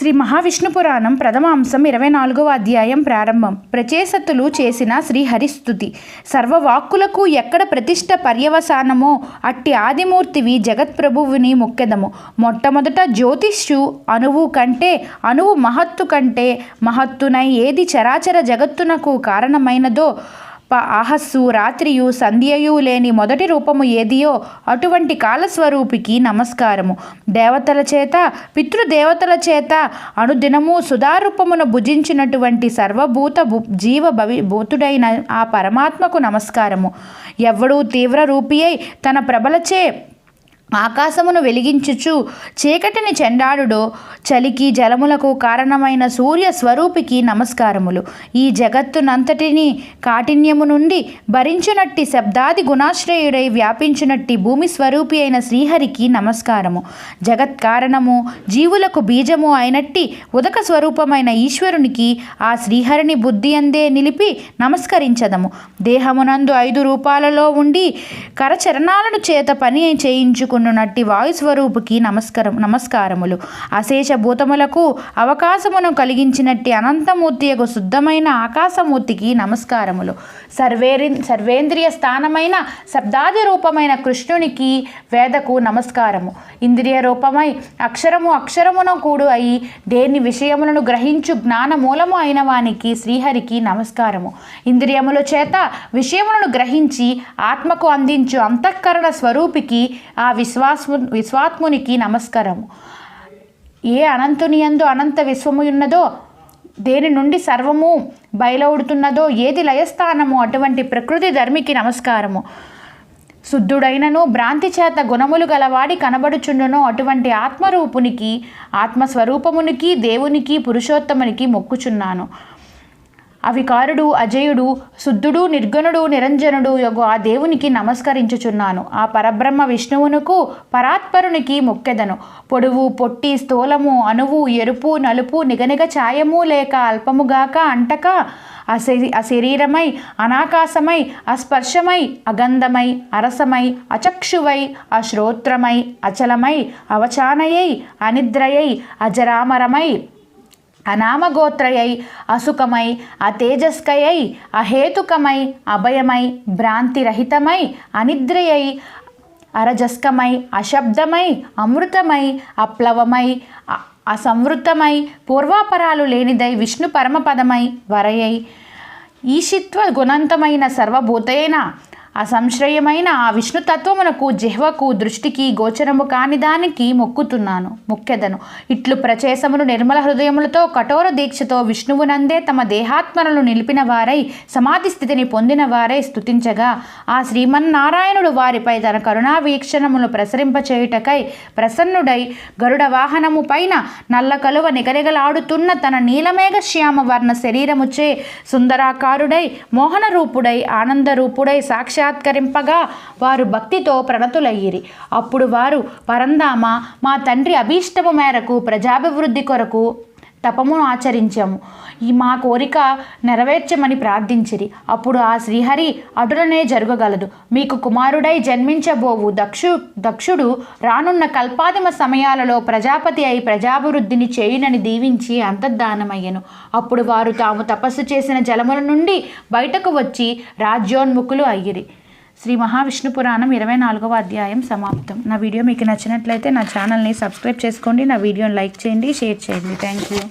శ్రీ మహావిష్ణు పురాణం ప్రథమ అంశం 24వ అధ్యాయం ప్రారంభం. ప్రచేసతులు చేసిన శ్రీహరిస్తుతి. సర్వవాక్కులకు ఎక్కడ ప్రతిష్ట పర్యవసానమో అట్టి ఆదిమూర్తివి జగత్ప్రభువుని మొక్కెదము. మొట్టమొదట జ్యోతిష్యు అణువు కంటే అణువు మహత్తు కంటే మహత్తునై ఏది చరాచర జగత్తునకు కారణమైనదో ఆహస్సు రాత్రియు సంధ్యయు లేని మొదటి రూపము ఏదియో అటువంటి కాలస్వరూపికి నమస్కారము. దేవతల చేత పితృదేవతల చేత అనుదినము సుధారూపమును భుజించినటువంటి సర్వభూత జీవ భూతుడైన ఆ పరమాత్మకు నమస్కారము. ఎవ్వడూ తీవ్ర రూపి అయి తన ప్రభలచే ఆకాశమును వెలిగించుచు చీకటిని చెండాడుడో చలికి జలములకు కారణమైన సూర్య స్వరూపికి నమస్కారములు. ఈ జగత్తునంతటిని కాఠిన్యము నుండి భరించునట్టి శబ్దాది గుణాశ్రయుడై వ్యాపించునట్టి భూమి స్వరూపి అయిన శ్రీహరికి నమస్కారము. జగత్ కారణము జీవులకు బీజము అయినట్టి ఉదక స్వరూపమైన ఈశ్వరునికి ఆ శ్రీహరిని బుద్ధి అందే నిలిపి నమస్కరించదము. దేహమునందు 5 రూపాలలో ఉండి కరచరణాలను చేత పని చేయించుకుని నట్టి వాయుస్వరూపుకి నమస్కారములు. అశేష భూతములకు అవకాశమును కలిగించినట్టి అనంతమూర్తియకు శుద్ధమైన ఆకాశమూర్తికి నమస్కారములు. సర్వేంద్రియ స్థానమైన శబ్దాది రూపమైన కృష్ణునికి వేదకు నమస్కారము. ఇంద్రియ రూపమై అక్షరమున కూడు అయి దేని విషయములను గ్రహించు జ్ఞాన మూలము అయిన వానికి శ్రీహరికి నమస్కారము. ఇంద్రియముల చేత విషయములను గ్రహించి ఆత్మకు అందించు అంతఃకరణ స్వరూపికి ఆ విశ్వాత్మునికి నమస్కారము. ఏ అనంతునియందు అనంత విశ్వము ఉన్నదో దేని నుండి సర్వము బయలవుడుతున్నదో ఏది లయస్థానము అటువంటి ప్రకృతి ధర్మికి నమస్కారము. శుద్ధుడైనను భ్రాంతి చేత గుణములు గలవాడి కనబడుచుండునో అటువంటి ఆత్మరూపునికి ఆత్మస్వరూపమునికి దేవునికి పురుషోత్తమునికి మొక్కుచున్నాను. అవికారుడు అజయుడు శుద్ధుడు నిర్గుణుడు నిరంజనుడు యొగు ఆ దేవునికి నమస్కరించుచున్నాను. ఆ పరబ్రహ్మ విష్ణువునకు పరాత్పరునికి మొక్కెదను. పొడువు పొట్టి స్థూలము అణువు ఎరుపు నలుపు నిగనిగ ఛాయము లేక అల్పముగాక అంటక అశరీరమై అనాకాశమై అస్పర్శమై అగంధమై అరసమై అచక్షువై అశ్రోత్రమై అచలమై అవచానయై అనిద్రయై అజరామరమై అనామగోత్రయై అసుకమై అతేజస్కయై అహేతుకమై అభయమై భ్రాంతిరహితమై అనిద్రయై అరజస్కమై అశబ్దమై అమృతమై అప్లవమై అసంవృతమై పూర్వాపరాలు లేనిదై విష్ణు పరమపదమై వరయై ఈశిత్వ గుణంతమైన సర్వభూతైన అసంశ్రయమైన ఆ విష్ణుతత్వమునకు జిహ్వకు దృష్టికి గోచరము కాని దానికి మొక్కెదను. ఇట్లు ప్రచేసమును నిర్మల హృదయములతో కఠోర దీక్షతో విష్ణువునందే తమ దేహాత్మలను నిలిపిన వారై సమాధి స్థితిని పొందిన వారై స్తుతించగా ఆ శ్రీమన్నారాయణుడు వారిపై తన కరుణా వీక్షణములు ప్రసరింపచేయుటకై ప్రసన్నుడై గరుడ వాహనము పైన నల్ల కలువ నిగనిగలాడుతున్న తన నీలమేఘ శ్యామ వర్ణ శరీరముచే సుందరాకారుడై మోహన రూపుడై ఆనందరూపుడై సాక్షాత్కరింపగా వారు భక్తితో ప్రణతులయ్యిరి. అప్పుడు వారు పరంధామ, మా తండ్రి అభీష్టము మేరకు ప్రజాభివృద్ధి కొరకు తపమును ఆచరించాము. మా కోరిక నెరవేర్చమని ప్రార్థించిరి. అప్పుడు ఆ శ్రీహరి అటులనే జరగగలదు. మీకు కుమారుడై జన్మించబోవు దక్షుడు రానున్న కల్పాదిమ సమయాలలో ప్రజాపతి అయి ప్రజాభివృద్ధిని చేయునని దీవించి అంతర్ధానమయ్యను. అప్పుడు వారు తాము తపస్సు చేసిన జలముల నుండి బయటకు వచ్చి రాజ్యోన్ముఖులు అయ్యిరి. శ్రీ మహావిష్ణు పురాణం 24వ అధ్యాయం సమాప్తం. నా వీడియో మీకు నచ్చినట్లయితే నా ఛానల్ని సబ్స్క్రైబ్ చేసుకోండి. నా వీడియోని లైక్ చేయండి, షేర్ చేయండి. Thank you.